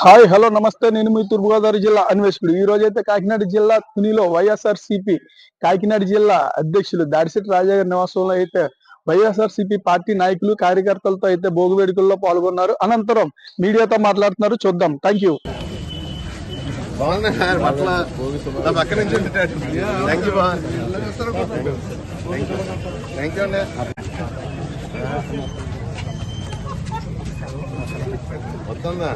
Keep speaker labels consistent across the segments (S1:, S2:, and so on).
S1: Hi hello నమస్తే. నేను మీ తూర్పుగోదావరి జిల్లా అన్వేషకుడు. ఈ రోజైతే కాకినాడ జిల్లా తునిలో వైఎస్ఆర్సీపీ కాకినాడ జిల్లా అధ్యక్షులు దాడిశెట్టి రాజా గారి నివాసంలో అయితే వైఎస్ఆర్సీపీ పార్టీ నాయకులు కార్యకర్తలతో అయితే భోగి వేడుకల్లో పాల్గొన్నారు. అనంతరం మీడియాతో మాట్లాడుతున్నారు. చూద్దాం. Thank you.
S2: వస్తుందా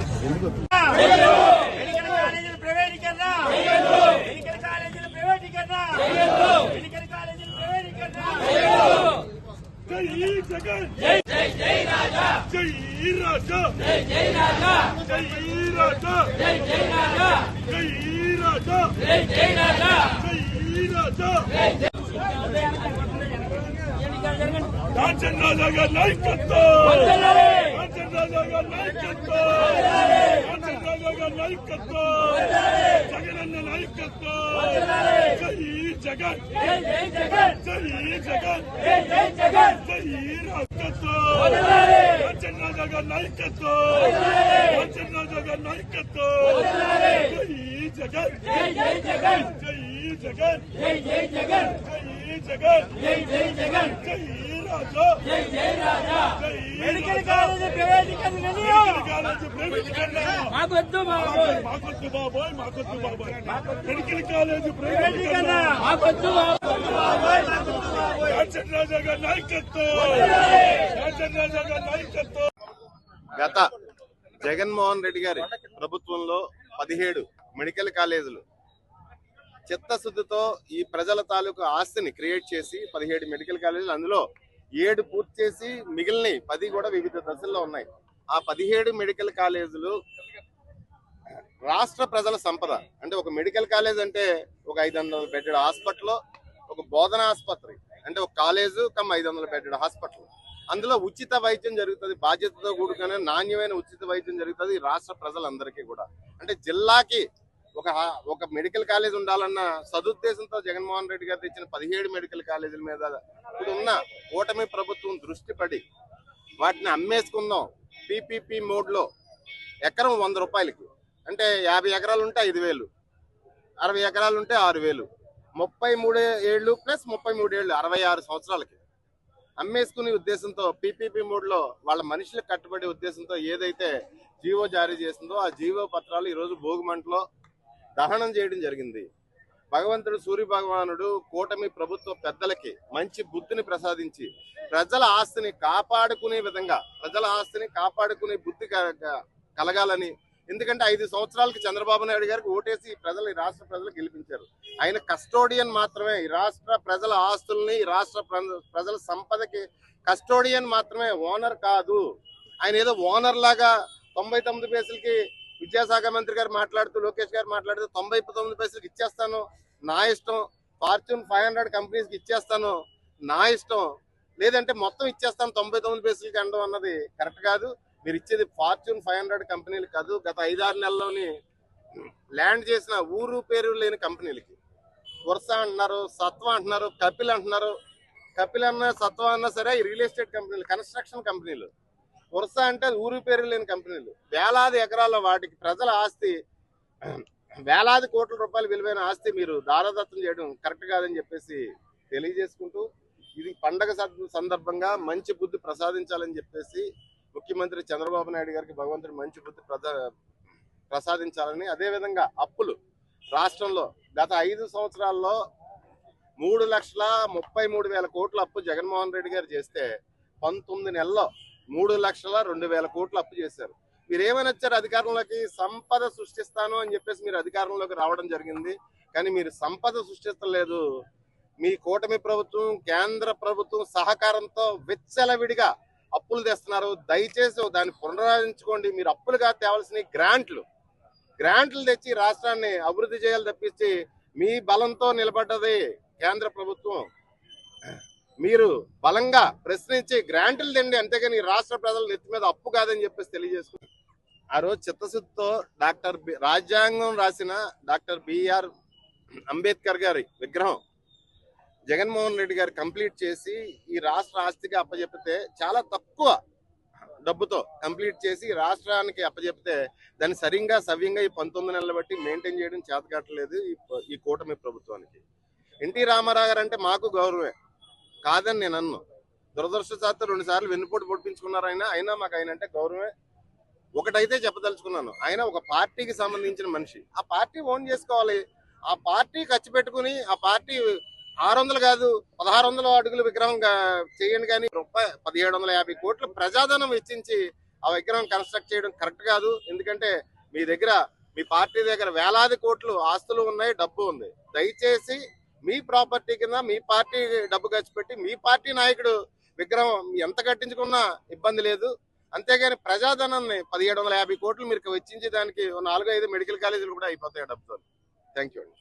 S3: మెడికల్ కాలేజ్
S2: గత జగన్మోహన్ రెడ్డి గారి ప్రభుత్వంలో 17 మెడికల్ కాలేజీలు చిత్తశుద్ధితో ఈ ప్రజల తాలూకు ఆస్తిని క్రియేట్ చేసి 17 మెడికల్ కాలేజీలు, అందులో 7 పూర్తి చేసి మిగిలిన 10 కూడా వివిధ దశల్లో ఉన్నాయి. ఆ 17 మెడికల్ కాలేజీలు రాష్ట్ర ప్రజల సంపద. అంటే ఒక మెడికల్ కాలేజ్ అంటే ఒక 500 బెడ్డెడ్ హాస్పిటల్, ఒక బోధన ఆసుపత్రి అంటే ఒక కాలేజు కమ్ 500 బెడ్డెడ్ హాస్పిటల్. అందులో ఉచిత వైద్యం జరుగుతుంది, బాధ్యతతో కూడుకునే నాణ్యమైన ఉచిత వైద్యం జరుగుతుంది రాష్ట్ర ప్రజలందరికీ కూడా. అంటే జిల్లాకి ఒక మెడికల్ కాలేజ్ ఉండాలన్న సదుద్దేశంతో జగన్మోహన్ రెడ్డి గారు తెచ్చిన 17 మెడికల్ కాలేజీల మీద ఇప్పుడు ఉన్న కూటమి ప్రభుత్వం దృష్టి పడి వాటిని అమ్మేసుకుందాం పీపీపీ మోడ్లో. ఎకరం 100 రూపాయలకి, అంటే 50 ఎకరాలు ఉంటే 5,000, 60 ఎకరాలు ఉంటే 6,000, 33 ఏళ్ళు ప్లస్ 33 ఏళ్ళు 66 సంవత్సరాలకి అమ్మేసుకునే ఉద్దేశంతో పీపీపీ మోడ్లో వాళ్ళ మనుషులకు కట్టుబడే ఉద్దేశంతో ఏదైతే జీవో జారీ చేసిందో ఆ జీవో పత్రాలు ఈరోజు భోగిమంటలో దహనం చేయడం జరిగింది. భగవంతుడు సూర్య భగవానుడు కూటమి ప్రభుత్వ పెద్దలకి మంచి బుద్ధిని ప్రసాదించి ప్రజల ఆస్తిని కాపాడుకునే విధంగా, ప్రజల ఆస్తిని కాపాడుకునే బుద్ధి కలగాలని. ఎందుకంటే 5 సంవత్సరాలకి చంద్రబాబు నాయుడు గారికి ఓటేసి ఈ రాష్ట్ర ప్రజలు గెలిపించారు. ఆయన కస్టోడియన్ మాత్రమే, ఈ రాష్ట్ర ప్రజల ఆస్తుల్ని, ఈ రాష్ట్ర ప్రజల సంపదకి కస్టోడియన్ మాత్రమే, ఓనర్ కాదు. ఆయన ఏదో ఓనర్ లాగా 99 పైసలకి విద్యాశాఖ మంత్రి గారు మాట్లాడుతూ, లోకేష్ గారు మాట్లాడుతూ 99 పైసలకి ఇచ్చేస్తాను, నా ఇష్టం, ఫార్చ్యూన్ 500 కంపెనీస్కి ఇచ్చేస్తాను, నా ఇష్టం, లేదంటే మొత్తం ఇచ్చేస్తాను 99 పైసలకి అనడం అన్నది కరెక్ట్ కాదు. మీరు ఇచ్చేది ఫార్చ్యూన్ 500 కంపెనీలు కాదు, గత 5-6 నెలల్లోని ల్యాండ్ చేసిన ఊరు పేరు లేని కంపెనీలకి. వర్ష అంటున్నారు, సత్వ అంటున్నారు, కపిల్ అంటున్నారు. కపిల్ అన్న సత్వ అన్నా సరే ఈ రియల్ ఎస్టేట్ కంపెనీలు, కన్స్ట్రక్షన్ కంపెనీలు. వర్ష అంటే ఊరు పేరు లేని కంపెనీలు. వేలాది ఎకరాల వాటికి ప్రజల ఆస్తి, వేలాది కోట్ల రూపాయల విలువైన ఆస్తి మీరు దారదత్తం చేయడం కరెక్ట్ కాదని చెప్పేసి తెలియజేసుకుంటూ, ఇది పండగ సందర్భంగా మంచి బుద్ధి ప్రసాదించాలని చెప్పేసి ముఖ్యమంత్రి చంద్రబాబు నాయుడు గారికి భగవంతుడు మంచి బుద్ధి ప్రసాదించాలని. అదేవిధంగా అప్పులు రాష్ట్రంలో గత 5 సంవత్సరాల్లో 3,33,000 కోట్ల అప్పు జగన్మోహన్ రెడ్డి గారు చేస్తే 19 నెలల్లో 3,02,000 కోట్ల అప్పు చేశారు. మీరు ఏమైనా వచ్చారు అధికారంలోకి, సంపద సృష్టిస్తాను అని చెప్పేసి మీరు అధికారంలోకి రావడం జరిగింది. కానీ మీరు సంపద సృష్టిస్తలేదు. మీ కూటమి ప్రభుత్వం, కేంద్ర ప్రభుత్వం సహకారంతో విచ్చలవిడిగా అప్పులు తెస్తున్నారు. దయచేసి దాన్ని పునరాలోచించుకోండి. మీరు అప్పులుగా తేవాల్సిన గ్రాంట్లు తెచ్చి రాష్ట్రాన్ని అభివృద్ధి చేయాలి తప్పించి మీ బలంతో నిలబడ్డది కేంద్ర ప్రభుత్వం. మీరు బలంగా ప్రశ్నించి గ్రాంట్లు తిండి, అంతేగాని రాష్ట్ర ప్రజల నెత్తి మీద అప్పు కాదని చెప్పేసి తెలియజేసుకుంటారు. ఆ రోజు చిత్తశుద్ధితో రాజ్యాంగం రాసిన డాక్టర్ బిఆర్ అంబేద్కర్ గారి విగ్రహం జగన్మోహన్ రెడ్డి గారు కంప్లీట్ చేసి ఈ రాష్ట్ర ఆస్తిగా అప్పచెప్పితే చాలా తక్కువ డబ్బుతో కంప్లీట్ చేసి రాష్ట్రానికి అప్పచెప్తే దాన్ని సవ్యంగా ఈ 19 నెలలు బట్టి మెయింటైన్ చేయడం చేతకాటలేదు ఈ కూటమి ప్రభుత్వానికి. ఎన్టీ రామారావు గారు అంటే మాకు గౌరవమే, కాదని నేను అన్ను. దురదృష్టవశాత్తు 2 సార్లు వెన్నుపోటు పొడిపించుకున్నారు అయినా మాకు ఆయన అంటే గౌరవమే. ఒకటైతే చెప్పదలుచుకున్నాను, ఆయన ఒక పార్టీకి సంబంధించిన మనిషి. ఆ పార్టీ ఓన్ చేసుకోవాలి. ఆ పార్టీ ఖర్చు పెట్టుకుని ఆ పార్టీ 600 కాదు 1600 అడుగుల విగ్రహం చేయండి, కానీ 1750 కోట్ల ప్రజాధనం వెచ్చించి ఆ విగ్రహం కన్స్ట్రక్ట్ చేయడం కరెక్ట్ కాదు. ఎందుకంటే మీ పార్టీ దగ్గర వేలాది కోట్లు ఆస్తులు ఉన్నాయి, డబ్బు ఉంది. దయచేసి మీ ప్రాపర్టీ కింద మీ పార్టీ డబ్బు ఖర్చు పెట్టి మీ పార్టీ నాయకుడు విగ్రహం ఎంత కట్టించుకున్నా ఇబ్బంది లేదు. అంతేగాని ప్రజాధనాన్ని 1750 కోట్లు మీరు వెచ్చించి దానికి 4-5 మెడికల్ కాలేజీలు కూడా అయిపోతాయి డబ్బుతో. థ్యాంక్ యూ అండి.